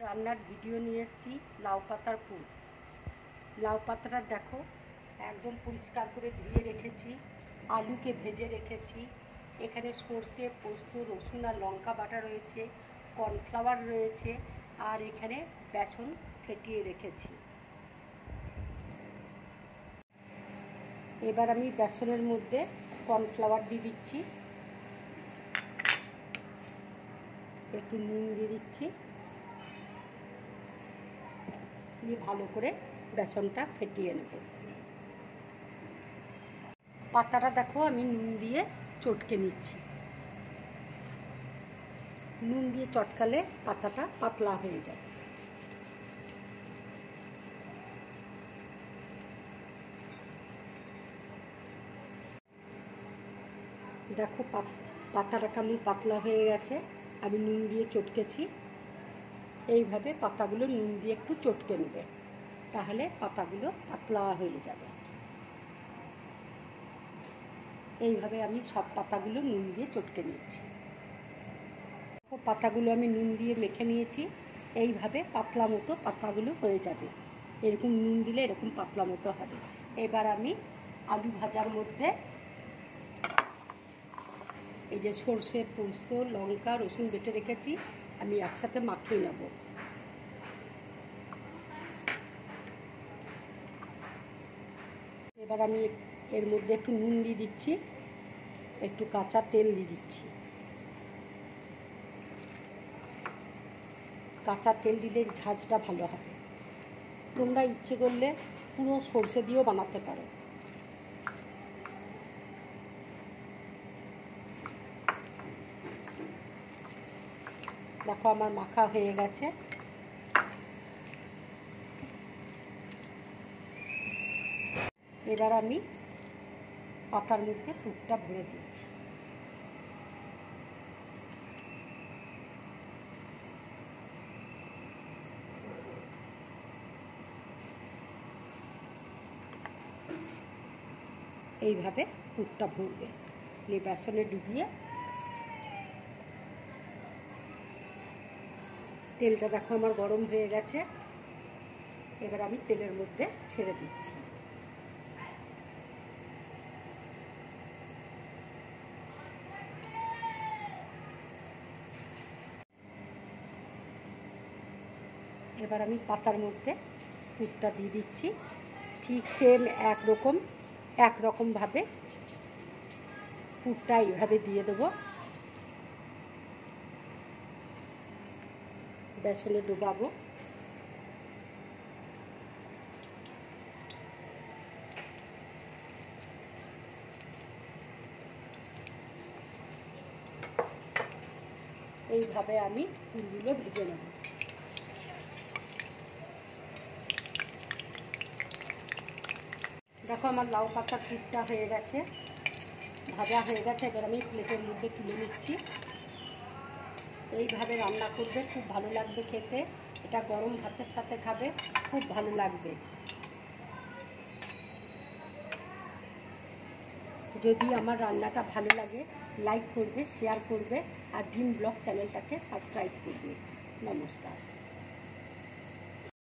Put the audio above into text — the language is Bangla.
রান্নার ভিডিও নিয়ে এসেছি লাউ পাতার পুর। লাউ পাতাটা দেখো একদম পরিষ্কার করে ধুয়ে রেখেছি, আলুকে ভেজে রেখেছি, এখানে সর্ষে, পোস্ত, রসুন আর লঙ্কা বাটা রয়েছে, কর্নফ্লাওয়ার রয়েছে, আর এখানে বেসন ফেটিয়ে রেখেছি। এবার আমি বেসনের মধ্যে কর্নফ্লাওয়ার দিয়ে দিচ্ছি, একটু নুন দিয়ে দিচ্ছি, দিয়ে ভালো করে বেসনটা ফেটিয়ে নেব। পাতাটা দেখো আমি নুন দিয়ে চটকে নিচ্ছি। নুন দিয়ে চটকালে পাতাটা পাতলা হয়ে যাবে। দেখো পাতাটা কেমন পাতলা হয়ে গেছে, আমি নুন দিয়ে চটকেছি। এইভাবে পাতাগুলো নুন দিয়ে একটু চটকে নেবে, তাহলে পাতাগুলো পাতলা হয়ে যাবে। এইভাবে আমি সব পাতাগুলো নুন দিয়ে চটকে নিচ্ছি। পাতাগুলো আমি নুন দিয়ে মেখে নিয়েছি। এইভাবে পাতলা মতো পাতাগুলো হয়ে যাবে, এরকম নুন দিলে এরকম পাতলা মতো হবে। এবার আমি আলু ভাজার মধ্যে এই যে সর্ষে, পোস্ত, লঙ্কা, রসুন বেটে রেখেছি, আমি একসাথে মাখিয়ে নেব। এবার আমি এর মধ্যে একটু নুন দিয়ে দিচ্ছি, একটু কাঁচা তেল দিয়ে দিচ্ছি। কাঁচা তেল দিলে ঝাঁঝটা ভালো হবে। তোমরা ইচ্ছে করলে পুরো সর্ষে দিয়েও বানাতে পারো। দেখো আমার মাখা হয়ে গেছে। এবার আমি পাতার মধ্যে পুরটা ভরে দিচ্ছি। এইভাবে পুরটা ভরবে, বেসনে ডুবিয়ে। তেলটা দেখো আমার গরম হয়ে গেছে, এবার আমি তেলের মধ্যে ছেড়ে দিচ্ছি। এবার আমি পাতার মধ্যে পুরটা দিয়ে দিচ্ছি, ঠিক সেম একরকমভাবে পুরটা এইভাবে দিয়ে দেবো। বেসনে ডুবাবো। এইভাবে আমি পুরগুলো ভেজে নেব। দেখো আমার লাউ পাতার পুরটা হয়ে গেছে, ভাজা হয়ে গেছে। এবার আমি প্লেটের মধ্যে তুলে নিচ্ছি। এইভাবে রান্না করবে, খুব ভালো লাগবে খেতে। এটা গরম ভাতের সাথে খাবে, খুব ভালো লাগবে। যদি আমার রান্নাটা ভালো লাগে লাইক করবে, শেয়ার করবে, আর ড্রিম ব্লগ চ্যানেলটাকে সাবস্ক্রাইব করবে। নমস্কার।